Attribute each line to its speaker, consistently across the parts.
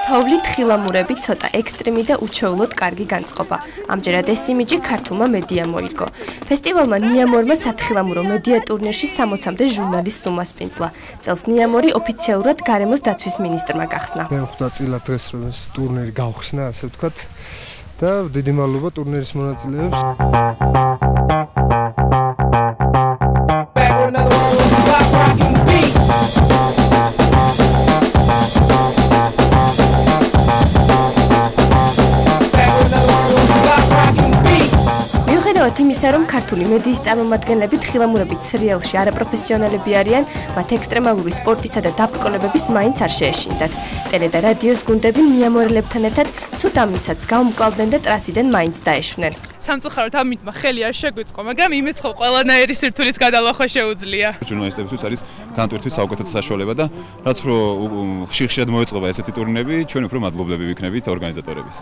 Speaker 1: თოვლით ხილამურები ცოტა ექსტრემი და უჩვეულოდ კარგი განწყობა. ამჯერად ეს იმიჯი ქართულმა მედიამ მოიგო. ფესტივალმა ნიამორმა სათხილამურო მედია ტურნირში 60-მდე ჟურნალისტს უმასპინძლა. წელს ნიამორი ოფიციალურად გარემოს დაცვის მინისტრმა გახსნა.
Speaker 2: მე ხვდა წილად დღეს რომ ეს ტურნირი გავხსნა, ასე ვთქვათ, და დიდი მადლობა ტურნირის მონაწილეებს. მიუხედავად იმისა, რომ ქართული მედიის წარმომადგენლები თხილამურებით სერიალში არაპროფესიონალები არიან, მათ ექსტრემალური სპორტისა და დაბრკოლებების მაინც არ შეეშინდათ. ტელე და რადიოს გუნდები ნიამორელებთან ერთად ცუდ ამიცაც გაუმკლავდნენ და ტრასიდან მაინც დაეშვნენ.
Speaker 3: სამწუხაროდ ამიტმა ხელი არ შეგვიწყო, მაგრამ იმეც ხო ყველანაირი სირთულის გადალახვა შეუძლია.
Speaker 4: ჟურნალისტებისთვის არის განტვირთვის საუკეთესო საშუალება და რაც უფრო ხშირად მოეწყობა ესეთი ტურნირები, ჩვენ უფრო მადლობლები ვიქნებით ორგანიზატორების.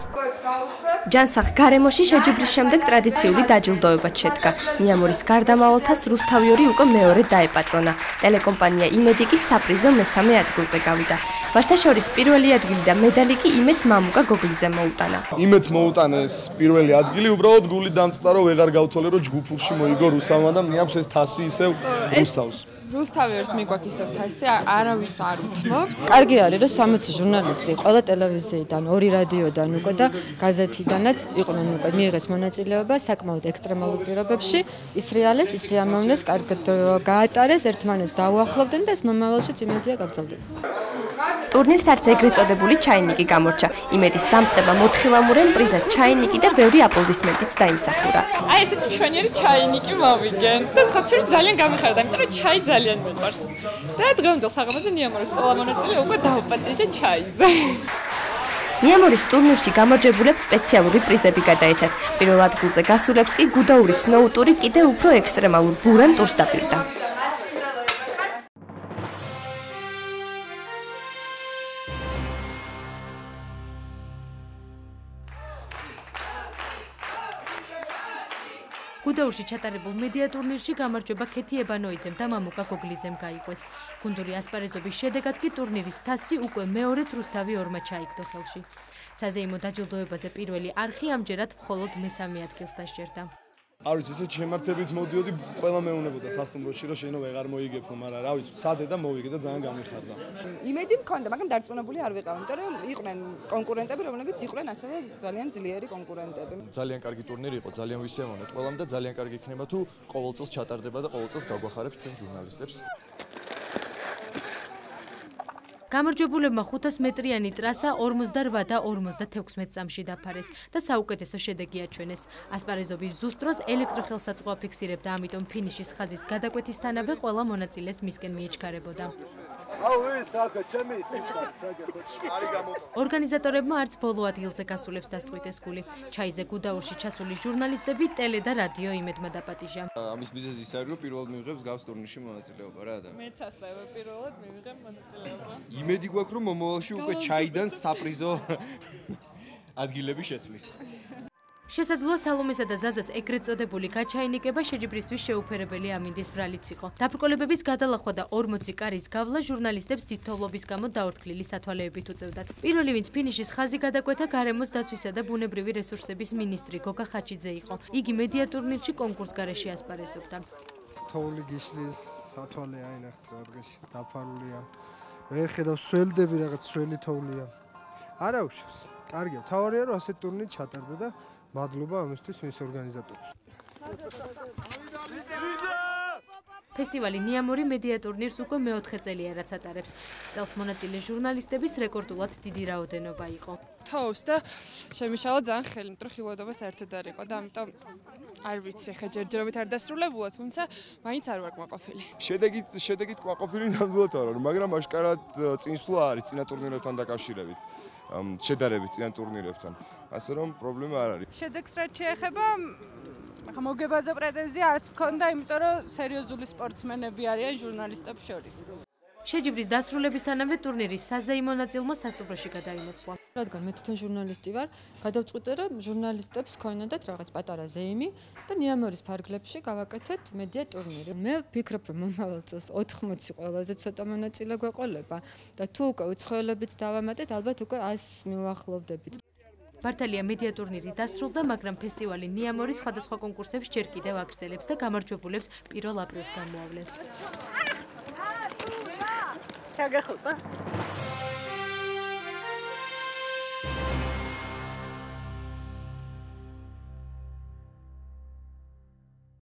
Speaker 1: ჯანსაღ გარემოში შეჯიბრის შემდეგ ტრადიციული დაჯილდოება შედგა. ნიამორის გარდამავალთას რუსთავიორი უკვე მეორედ დაეპატრონა. ტელეკომპანია იმედი კი საპრიზო მესამე ადგილზე გავიდა. მაშთა შორის პირველი ადგილი და медаლი კი იმედს მამუკა გოგლიძემ მოუტანა.
Speaker 5: იმედს მოუტანეს პირველი ადგილი, უბრალოდ გული დამწყდა რომ ვეღარ გავთვალე რომ ჯგუფურში მოიგო რუსთავმა და მიაქვს ეს თასი ისევ რუსთავს.
Speaker 3: რუსთავიერს მიგვაქვს ისევ თასი, არავის არ უთმობთ.
Speaker 6: კარგი არის რომ 60 ჟურნალისტი ყველა ტელევიზიიდან, 2 რადიოდან უკვე და გაზეთიდანაც იყვნენ უკვე მიიღეს მონაწილეობა საკმაოდ ექსტრემალურ პირობებში. ის რეალეს, ის ამოვნეს კარგად გაატარეს, ერთმანეთს დაუახლოვდნენ და ეს მომავალშიც იმედია გაგრძელდება.
Speaker 1: ტურნირს არც ეგრეთ წოდებული ჩაინიკი გამორჩა. იმედის დამწყება მოთხილამურემ პრიზად ჩაინიკი და ბევრი აპლოდისმენტიც დაიმსახურა.
Speaker 3: აი ესეთი მშვენიერი ჩაინიკი მოვიგენ. და სხვათა ძალიან გამიხარდა, იმიტომ რომ ჩაი ძალიან მიყვარს. და დღევანდელ საღამოზე ნიამორის ყველა მონაწილე უკვე დაუპატრიჟა ჩაიზე.
Speaker 1: ნიამორის ტურნირში გამარჯვებულებს სპეციალური პრიზები გადაეცათ. პირველ ადგილზე გასულებს კი გუდაურის სნოუტური კიდევ უფრო ექსტრემალურ ბურან ტურს დაპირდა. გუდაურში ჩატარებულ მედია ტურნირში გამარჯვება ქეთი ებანოიძემ და მამუკა გოგლიძემ გაიყვეს. გუნდური ასპარეზობის შედეგად კი ტურნირის თასი უკვე მეორედ რუსთავი ორმა ჩაიგდო ხელში. საზეიმო დაჯილდოებაზე პირველი არხი ამჯერად მხოლოდ მესამე ადგილს დასჯერდა.
Speaker 5: არ ვიცი, ესეთ შემართებით მოდიოდი, ყველა მეუნებოდა სასტუმროში, რომ შენო ვეღარ მოიგებო, მაგრამ რა ვიცი, ცადე და მოვიგე და ძალიან გამიხარდა.
Speaker 7: იმედი მქონდა, მაგრამ დარწმუნებული არ ვიყავ, იმიტომ რომ იყვნენ კონკურენტები, რომლებიც იყვნენ ასევე ძალიან ძლიერი კონკურენტები.
Speaker 8: ძალიან კარგი ტურნირი იყო, ძალიან ვისიამოვნებთ ყველამ და ძალიან კარგი იქნება თუ ყოველ წელს ჩატარდება და ყოველ წელს გაგვახარებს ჩვენ ჟურნალისტებს.
Speaker 1: გამარჯვებულებმა 500 მეტრიანი ტრასა 48 და 56 წამში დაფარეს და საუკეთესო შედეგი აჩვენეს. ასპარეზობის ზუსტ დროს ელექტროხელსაწყო აფიქსირებდა, ამიტომ ფინიშის ხაზის გადაკვეთისთანავე ყველა მონაწილეს მისკენ მიიჩქარებოდა. ორგანიზატორებმა არც ბოლო ადგილზე გასულებს დასწყვიტეს გული. ჩაიზე გუდაურში ჩასული ჟურნალისტები ტელე და რადიო იმედმა დაპატიჟა.
Speaker 9: ამის მიზეზი ის არის, რომ პირველად მივიღებს გავს ტურნირში მონაწილეობა რა და.
Speaker 3: მეც ასევე პირველად მივიღებ მონაწილეობა.
Speaker 9: იმედი გვაქვს, რომ მომავალში უკვე ჩაიდან საპრიზო ადგილები შეცვლის.
Speaker 1: შესაძლოა სალომესა და ზაზას ეგრეთ წოდებული გაჩაინიკება შეჯიბრისთვის შეუფერებელი ამინდის ბრალიც იყო. დაბრკოლებების გადალახვა და 40 კარის გავლა ჟურნალისტებს თითოეულობის გამო დაორთქლილი სათვალეებით უწევდათ. პირველი ვინც ფინიშის ხაზი გადაკვეთა გარემოს დაცვისა და ბუნებრივი რესურსების მინისტრი გოგა ხაჩიძე იყო. იგი მედია ტურნირში კონკურს გარეშე ასპარეზობდა.
Speaker 2: თოვლი გიშლის სათვალე აინახეთ რა დღეში დაფარულია. ვერ ხედავ სველდები რაღაც სველი თოვლია. არა უშავს. კარგია, თავარია რომ ასეთ ტურნირი ჩატარდა და მადლობა ამისთვის მის ორგანიზატორებს.
Speaker 1: ფესტივალი ნიამორი მედია ტურნირს უკვე მეოთხე წელია რაც ატარებს. წელს მონაწილე ჟურნალისტების რეკორდულად დიდი რაოდენობა იყო.
Speaker 3: თავს და შემიშალა ძალიან ხელი, იმიტომ რომ ხილვადობა საერთოდ არ იყო და ამიტომ არ ვიცი, ხა ჯერჯერობით არ დასრულებულა, თუმცა მაინც არ ვარ კმაყოფილი.
Speaker 9: შედეგით კმაყოფილი ნამდვილად არ ვარ, მაგრამ აშკარად წინსვლა არის წინა ტურნირებთან დაკავშირებით. შედარებით წინა ტურნირებთან. ასე რომ პრობლემა არ არის.
Speaker 3: შედეგს რაც შეეხება, ახლა მოგებაზე პრეტენზია არც მქონდა, იმიტომ რომ სერიოზული სპორტსმენები არიან ჟურნალისტებს შორის.
Speaker 1: შეჯიბრის დასრულებისთანავე ტურნირის საზეიმო ნაწილმა სასტუმროში გადაიმოწვა.
Speaker 6: რადგან მე თვითონ ჟურნალისტი ვარ, გადავწყვიტე რომ ჟურნალისტებს ქონოდათ რაღაც პატარა ზეიმი და ნიამორის ფარგლებში გავაკეთეთ მედია ტურნირი. მე ვფიქრობ რომ მომავალ წელს 80 ყველაზე ცოტა მონაწილე გვეყოლება და თუ უკვე უცხოელებიც დავამატეთ, ალბათ უკვე 100 მივახლოვდებით.
Speaker 1: მართალია მედია ტურნირი დასრულდა, მაგრამ ფესტივალი ნიამორის სხვადასხვა კონკურსებს ჯერ კიდევ აგრძელებს და გამარჯვებულებს 1 აპრილს გამოავლენს.
Speaker 3: გაგახოტა